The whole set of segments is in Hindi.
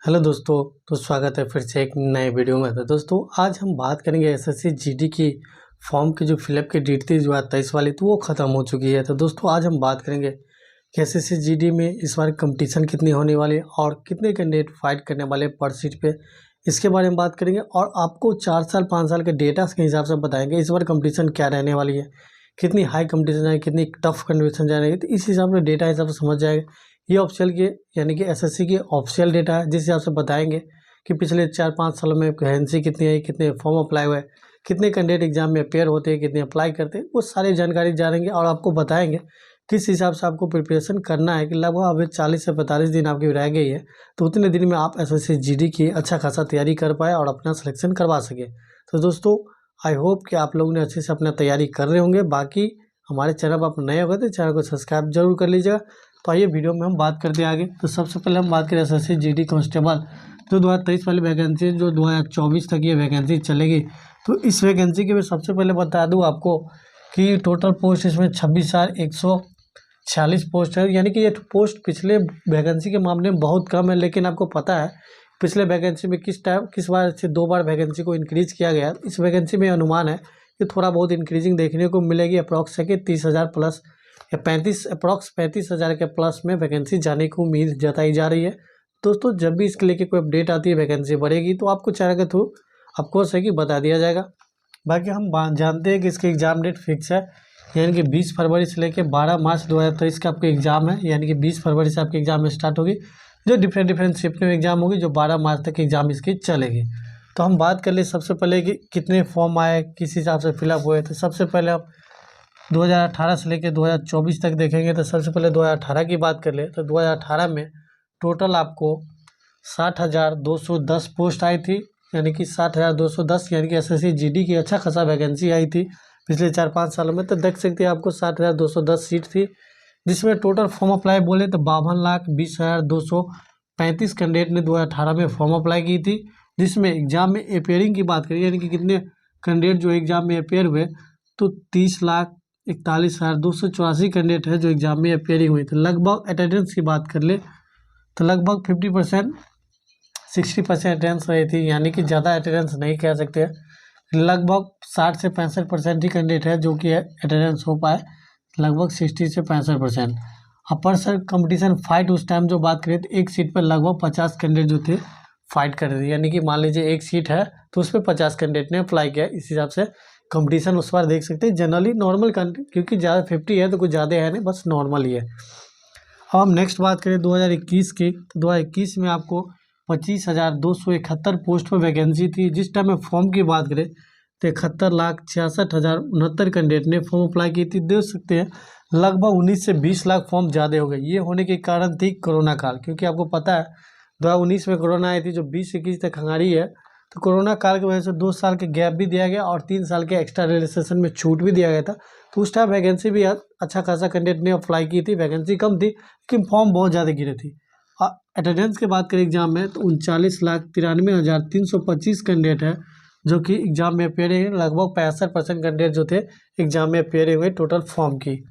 हेलो दोस्तों। तो स्वागत है फिर से एक नए वीडियो में। तो दोस्तों आज हम बात करेंगे एसएससी जीडी की फॉर्म की जो फिलअप की डेट थी 2023 वाली, तो वो ख़त्म हो चुकी है। तो दोस्तों आज हम बात करेंगे कि एसएससी जीडी में इस बार कंपटीशन कितनी होने वाली है और कितने कैंडिडेट फाइट करने वाले पर सीट पे, इसके बारे में बात करेंगे। और आपको 4 साल 5 साल के डेटा के हिसाब से बताएंगे इस बार कंपटीशन क्या रहने वाली है, कितनी हाई कंपटीशन है, कितनी टफ कंपटीशन जाएगी। तो इस हिसाब से डेटा हिसाब से समझ जाएगा। ये ऑफिशियल के यानी कि एसएससी की ऑफिशियल डेटा है, जिस हिसाब से बताएंगे कि पिछले 4-5 सालों में वैकेंसी कितनी आई, कितने फॉर्म अप्लाई हुए, कितने कैंडिडेट एग्जाम में अपेयर होते हैं, कितने अप्लाई करते हैं, वो सारी जानकारी जानेंगे और आपको बताएंगे किस हिसाब से आपको प्रिपरेशन करना है। कि लगभग अभी 40 से 45 दिन आपकी रह गई है, तो उतने दिन में आप एसएससी जीडी की अच्छा खासा तैयारी कर पाए और अपना सिलेक्शन करवा सके। तो दोस्तों आई होप कि आप लोगों ने अच्छे से अपना तैयारी कर रहे होंगे। बाकी हमारे चैनल पर आप नए हो गए तो चैनल को सब्सक्राइब जरूर कर लीजिएगा। तो आइए वीडियो में हम बात करते हैं आगे। तो सबसे पहले हम बात करें एसएससी जीडी कांस्टेबल जो 2023 वाली वैकेंसी जो 2024 तक ये वैकेंसी चलेगी। तो इस वैकेंसी के मैं सबसे पहले बता दूं आपको कि टोटल पोस्ट इसमें 26,146 पोस्ट है। यानी कि ये पोस्ट पिछले वैकेंसी के मामले में बहुत कम है, लेकिन आपको पता है पिछले वैकेंसी में किस बार से 2 बार वैकेंसी को इंक्रीज किया गया। इस वैकेंसी में अनुमान है कि थोड़ा बहुत इंक्रीजिंग देखने को मिलेगी। अप्रॉक्स है कि 30,000 प्लस या 35,000 के प्लस में वैकेंसी जाने की उम्मीद जताई जा रही है। दोस्तों जब भी इसके लेके कोई अपडेट आती है, वैकेंसी बढ़ेगी, तो आपको चैनल के थ्रू ऑफकोर्स है कि बता दिया जाएगा। बाकी हम जानते हैं कि इसकी एग्ज़ाम डेट फिक्स है, यानी कि 20 फरवरी से लेकर 12 मार्च 2023 का आपका एग्ज़ाम है। यानी कि 20 फरवरी से आपकी एग्ज़ाम स्टार्ट होगी, जो डिफरेंट शिफ्ट में एग्ज़ाम होगी, जो 12 मार्च तक एग्ज़ाम इसकी चलेगी। तो हम बात कर ले सबसे पहले कि कितने फॉर्म आए, किस हिसाब से फिलअप हुए। तो सबसे पहले हम 2018 से लेकर 2024 तक देखेंगे। तो सबसे पहले 2018 की बात कर ले तो 2018 में टोटल आपको 60,210 पोस्ट आई थी। यानी कि 60,210 यानी कि एसएससी जीडी की अच्छा खासा वैकेंसी आई थी पिछले 4-5 सालों में। तो देख सकते हैं आपको 60,210 सीट थी, जिसमें टोटल फॉर्म अप्लाई बोले तो 52,20,235 कैंडिडेट ने 2018 में फॉर्म अप्लाई की थी। जिसमें एग्ज़ाम में अपेयरिंग की बात करें, यानी कि कितने कैंडिडेट जो एग्ज़ाम में अपेयर हुए, तो 30,41,284 कैंडिडेट है जो एग्ज़ाम में अपेयरिंग हुई थी। लगभग अटेंडेंस की बात कर ले तो लगभग 50% 60% अटेंडेंस रही थी। यानी कि ज़्यादा अटेंडेंस नहीं कह सकते, लगभग 60 से 65% ही कैंडिडेट है जो कि अटेंडेंस हो पाए, लगभग 60 से 65%। अपर सर कंपटीशन फाइट उस टाइम जो बात करें तो एक सीट पर लगभग 50 कैंडिडेट जो थे फाइट कर रहे थे। यानी कि मान लीजिए एक सीट है तो उस पर 50 कैंडिडेट ने अप्लाई किया। इस हिसाब से कंपटीशन उस बार देख सकते हैं। जनरली नॉर्मल क्योंकि ज़्यादा 50 है तो कुछ ज़्यादा है नहीं, बस नॉर्मल ही है। अब हम नेक्स्ट बात करें 2021 की, तो 2021 में आपको 25,271 पोस्ट पर वैकेंसी थी। जिस टाइम में फॉर्म की बात करें तो 71,66,069 कैंडिडेट ने फॉर्म अप्लाई की थी। देख सकते हैं लगभग 19 से 20 लाख फॉर्म ज़्यादा हो गए। ये होने के कारण थी कोरोना काल, क्योंकि आपको पता है 2019 में कोरोना आई थी जो 20-21 तक हंगारी है। तो कोरोना काल की वजह से 2 साल के गैप भी दिया गया और 3 साल के एक्स्ट्रा रिलैक्सेशन में छूट भी दिया गया था। तो उस टाइम वैकेंसी भी अच्छा खासा कैंडिडेट ने अप्लाई की थी। वैकेंसी कम थी लेकिन फॉर्म बहुत ज़्यादा गिरे थी। अटेंडेंस की बात करें एग्जाम में तो 39,93,325 कैंडिडेट है जो कि एग्जाम में अपेयर है। लगभग 65% कैंडिडेट जो थे एग्जाम में अपेयर हुए टोटल फॉर्म की,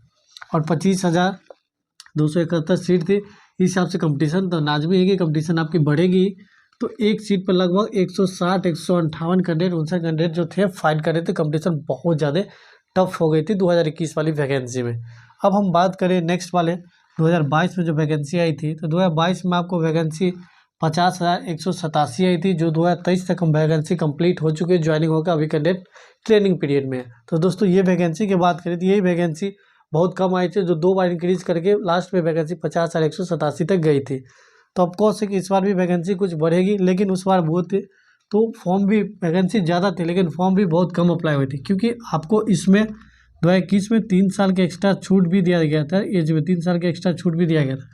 और 25,271 सीट थी। इस हिसाब से कंपटीशन तो लाजमी है कि कंपटीशन आपकी बढ़ेगी। तो एक सीट पर लगभग 160 158 कैंडिडेट 59 कैंडिडेट जो थे फाइट कर रहे थे। कंपटीशन बहुत ज़्यादा टफ हो गई थी 2021 वाली वैकेंसी में। अब हम बात करें नेक्स्ट वाले 2022 में जो वैकेंसी आई थी, तो 2022 में आपको वैकेंसी 50,187 आई थी, जो 2023 तक वैकेंसी कंप्लीट हो चुकी है। ज्वाइनिंग होकर अभी कैंडिडेट ट्रेनिंग पीरियड में है। तो दोस्तों ये वैकेंसी की बात करें तो यही वैकेंसी बहुत कम आई थी, जो 2 बार इंक्रीज करके लास्ट में वैकेंसी 50,187 तक गई थी। तो ऑफकोर्स है कि इस बार भी वैकेंसी कुछ बढ़ेगी, लेकिन उस बार बहुत तो फॉर्म भी वैकेंसी ज़्यादा थे लेकिन फॉर्म भी बहुत कम अप्लाई हुई थी। क्योंकि आपको इसमें 2021 में 3 साल के एक्स्ट्रा छूट भी दिया गया था, एज में 3 साल के एक्स्ट्रा छूट भी दिया गया था,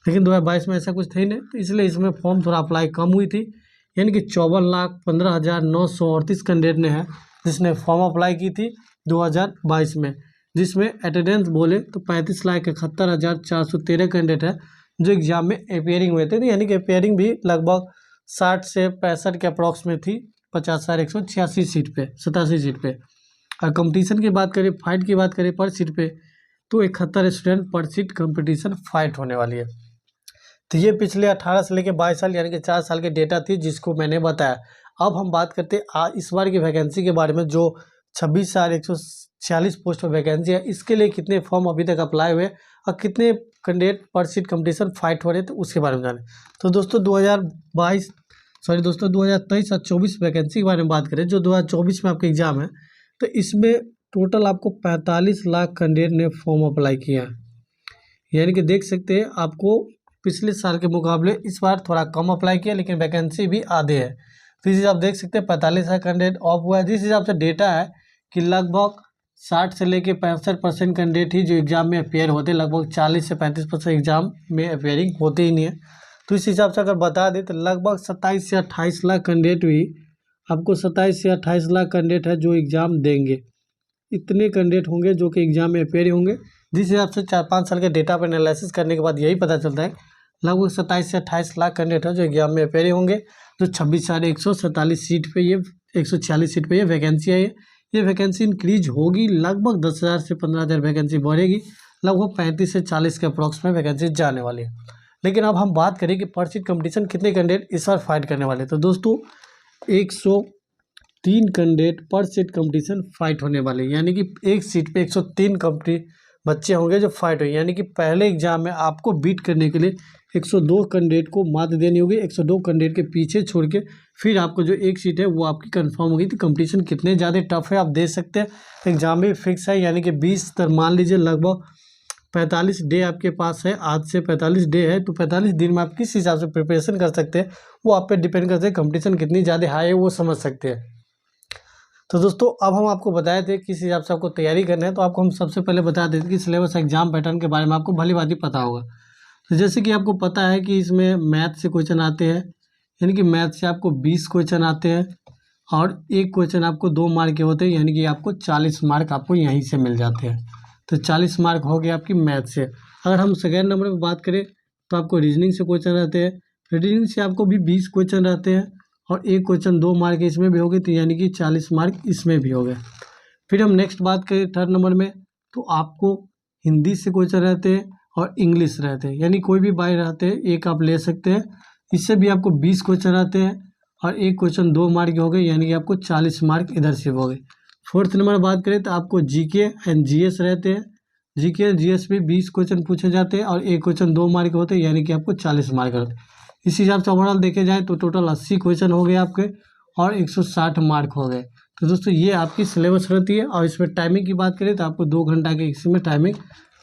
लेकिन 2022 में ऐसा कुछ था ही नहीं। तो इसलिए इसमें फॉर्म थोड़ा अप्लाई कम हुई थी। यानी कि 54,15,938 कैंडिडेट ने है जिसने फॉर्म अप्लाई की थी 2022 में, जिसमें अटेंडेंस बोले तो 35,71,413 कैंडिडेट है जो एग्जाम में अपेयरिंग हुए थे। तो यानी कि अपेयरिंग भी लगभग 60 से 65 के अप्रॉक्स में थी 50,186 सीट पे 87 सीट पे। और कंपटीशन की बात करें, फाइट की बात करें पर सीट पे, तो 71 स्टूडेंट पर सीट कंपटीशन फाइट होने वाली है। तो ये पिछले 18 से लेकर 22 साल यानी कि 4 साल के डेटा थी जिसको मैंने बताया। अब हम बात करते हैं इस बार की वैकेंसी के बारे में, जो 26,146 पोस्ट पर वैकेंसी है, इसके लिए कितने फॉर्म अभी तक अप्लाई हुए और कितने कैंडिडेट पर सीट कंपटीशन फाइट हो रहे थे उसके बारे में जाने। तो दोस्तों 2023 और 24 वैकेंसी के बारे में बात करें, जो 2024 में आपका एग्जाम है, तो इसमें टोटल आपको 45 लाख कैंडिडेट ने फॉर्म अप्लाई किया है। यानी कि देख सकते हैं आपको पिछले साल के मुकाबले इस बार थोड़ा कम अप्लाई किया, लेकिन वैकेंसी भी आधे है। तो इस हिसाब देख सकते हैं 45 लाख कैंडिडेट ऑफ हुआ है। जिस हिसाब से डेटा है कि लगभग 60 से लेकर 65% कैंडिडेट ही जो एग्ज़ाम में अपेयर होते हैं, लगभग 40 से 35% एग्ज़ाम में अपेयरिंग होते ही नहीं है। तो इस हिसाब से अगर बता दें तो लगभग 27 से 28 लाख कैंडिडेट भी आपको 27 से 28 लाख कैंडिडेट है जो एग्ज़ाम देंगे। इतने कैंडिडेट होंगे जो कि एग्ज़ाम में अपेयर होंगे। जिस हिसाब से 4-5 साल के डेटा पर एनालिसिस करने के बाद यही पता चलता है लगभग 27 से 28 लाख कैंडिडेट है जो एग्जाम में अपेयर होंगे। जो 26,147 सीट पे ये 146 सीट पे ये वैकेंसी है। ये वैकेंसी इंक्रीज होगी, लगभग 10,000 से 15,000 वैकेंसी बढ़ेगी, लगभग 35 से 40 के अप्रॉक्स में वैकेंसी जाने वाली है। लेकिन अब हम बात करें कि पर सीट कंपटीशन कितने कैंडिडेट इस बार फाइट करने वाले। तो दोस्तों 103 कैंडिडेट पर सीट कंपटीशन फाइट होने वाले, यानी कि एक सीट पे 103 बच्चे होंगे जो फाइट हुए। यानी कि पहले एग्जाम में आपको बीट करने के लिए 102 कैंडिडेट को मात देनी होगी। 102 कैंडिडेट के पीछे छोड़ के फिर आपको जो एक सीट है वो आपकी कंफर्म होगी। तो कंपटीशन कितने ज़्यादा टफ है आप देख सकते हैं। एग्जाम भी फिक्स है, यानी कि 20 तक मान लीजिए लगभग 45 डे आपके पास है। आज से 45 डे है, तो 45 दिन में आप किस हिसाब से प्रिपरेशन कर सकते हैं वो आप पे डिपेंड करते हैं। कंपटीशन कितनी ज़्यादा हाई है वो समझ सकते हैं। तो दोस्तों अब हम आपको बताए थे किस हिसाब से आपको तैयारी करना है। तो आपको हम सबसे पहले बता देते कि सिलेबस एग्जाम पैटर्न के बारे में आपको भली भांति पता होगा। तो जैसे कि आपको पता है कि इसमें मैथ से क्वेश्चन आते हैं, यानी कि मैथ से आपको 20 क्वेश्चन आते हैं और एक क्वेश्चन आपको 2 मार्क के होते हैं, यानी कि आपको 40 मार्क आपको यहीं से मिल जाते हैं। तो 40 मार्क हो गए आपकी मैथ से। अगर हम सेकेंड नंबर पर बात करें तो आपको रीजनिंग से क्वेश्चन रहते हैं। रीजनिंग से आपको भी 20 क्वेश्चन रहते हैं और एक क्वेश्चन 2 मार्क इसमें भी हो गए, तो यानी कि 40 मार्क इसमें भी हो गए। फिर हम नेक्स्ट बात करें थर्ड नंबर में, तो आपको हिंदी से क्वेश्चन रहते हैं और इंग्लिश रहते हैं, यानी कोई भी बाई रहते हैं एक आप ले सकते हैं। इससे भी आपको 20 क्वेश्चन आते हैं और एक क्वेश्चन 2 मार्क हो गए, यानी कि आपको 40 मार्क इधर से हो गए। फोर्थ नंबर बात करें तो आपको जीके एंड जीएस रहते हैं। जीके एंड जीएस भी 20 क्वेश्चन पूछे जाते हैं और एक क्वेश्चन 2 मार्क होते हैं, यानी कि आपको 40 मार्क होते हैं। इस हिसाब से ओवरऑल देखे जाए तो टोटल 80 क्वेश्चन हो गए आपके और 160 मार्क हो गए। तो दोस्तों ये आपकी सिलेबस रहती है। और इसमें टाइमिंग की बात करें तो आपको 2 घंटा के इसमें टाइमिंग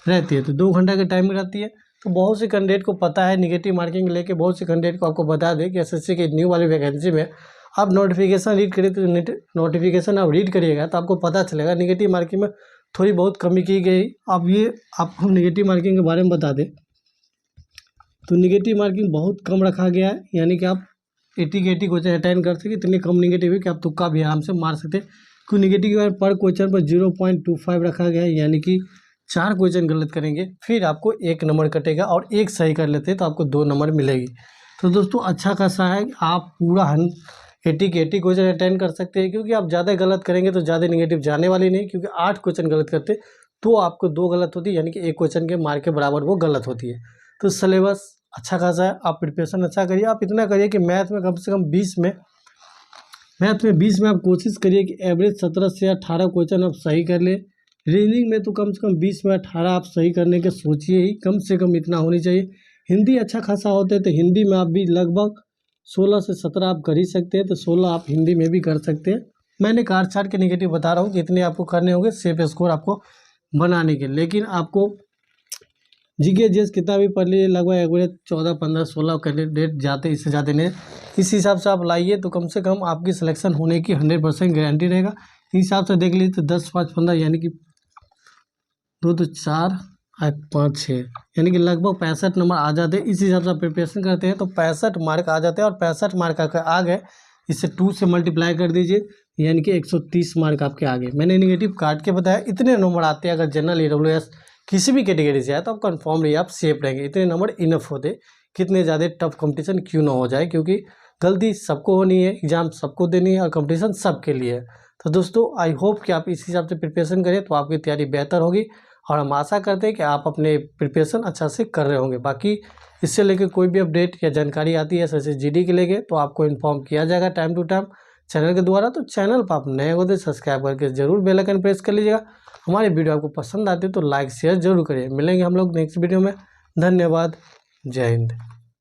रहती है। तो 2 घंटा की टाइमिंग रहती है। तो बहुत से कैंडिडेट को पता है निगेटिव मार्किंग लेके, बहुत से कैंडिडेट को आपको बता दें कि एसएससी की न्यू वाली वैकेंसी में आप नोटिफिकेशन रीड करिए। तो नोटिफिकेशन आप रीड करिएगा तो आपको पता चलेगा निगेटिव मार्किंग में थोड़ी बहुत कमी की गई। अब ये आपको हम निगेटिव मार्किंग के बारे में बता दें तो निगेटिव मार्किंग बहुत कम रखा गया है, यानी कि आप 80 के 80 क्वेश्चन अटेंड कर सके। इतने कम निगेटिव है कि आप तुक्का भी आराम से मार सकते हैं। क्योंकि निगेटिव के बारे पर क्वेश्चन पर 0.25 रखा गया है, यानी कि 4 क्वेश्चन गलत करेंगे फिर आपको 1 नंबर कटेगा और 1 सही कर लेते हैं तो आपको 2 नंबर मिलेगी। तो दोस्तों अच्छा खासा है, आप पूरा 80 के 80 क्वेश्चन अटेंड कर सकते हैं। क्योंकि आप ज़्यादा गलत करेंगे तो ज़्यादा निगेटिव जाने वाली नहीं, क्योंकि 8 क्वेश्चन गलत करते तो आपको 2 गलत होती है, यानी कि 1 क्वेश्चन के मार्क के बराबर वो गलत होती है। तो सिलेबस अच्छा खासा है, आप प्रिपरेशन अच्छा करिए। आप इतना करिए कि मैथ में कम से कम 20 में आप कोशिश करिए कि एवरेज 17 से 18 क्वेश्चन आप सही कर ले। रीजनिंग में तो कम से कम 20 में 18 आप सही करने के सोचिए ही, कम से कम इतना होनी चाहिए। हिंदी अच्छा खासा होता है तो हिंदी में आप भी लगभग 16 से 17 आप कर ही सकते हैं, तो 16 आप हिंदी में भी कर सकते हैं। मैंने कार्ड चार्ट के निगेटिव बता रहा हूँ कि इतने आपको करने होंगे सेफ स्कोर आपको बनाने के। लेकिन आपको जीके जीएस कितना भी पढ़ लीजिए, लगभग एवरेज 14, 15, 16 कैंडिडेट जाते, इससे ज़्यादा नहीं। इस हिसाब से आप लाइए तो कम से कम आपकी सिलेक्शन होने की 100% गारंटी रहेगा। इस हिसाब से देख लीजिए तो 10, 5, 15 यानी कि 2, 2, 4, 5, 6 यानी कि लगभग 65 नंबर आ जाते हैं। इस हिसाब से आप प्रिपरेशन करते हैं तो 65 मार्क आ जाते हैं। और 65 मार्क आ गए, इससे 2 से मल्टीप्लाई कर दीजिए, यानी कि 130 मार्क आपके आ गए। मैंने निगेटिव काट के बताया इतने नंबर आते हैं। अगर जनरल EWS किसी भी कैटेगरी से आए तो आप कन्फर्म रहिए, आप सेफ रहेंगे। इतने नंबर इनफ होते, कितने ज़्यादा टफ कंपटीशन क्यों ना हो जाए, क्योंकि गलती सबको होनी है, एग्जाम सबको देनी है और कंपटीशन सबके लिए है। तो दोस्तों आई होप कि आप इस हिसाब से प्रिपरेशन करें तो आपकी तैयारी बेहतर होगी और हम आशा करते हैं कि आप अपने प्रिपरेशन अच्छा से कर रहे होंगे। बाकी इससे लेकर कोई भी अपडेट या जानकारी आती है SSC GD के लेके तो आपको इन्फॉर्म किया जाएगा टाइम टू टाइम चैनल के द्वारा। तो चैनल पर आप नए हो तो सब्सक्राइब करके जरूर बेल आइकन प्रेस कर लीजिएगा। हमारी वीडियो आपको पसंद आती है तो लाइक शेयर जरूर करिए। मिलेंगे हम लोग नेक्स्ट वीडियो में। धन्यवाद। जय हिंद।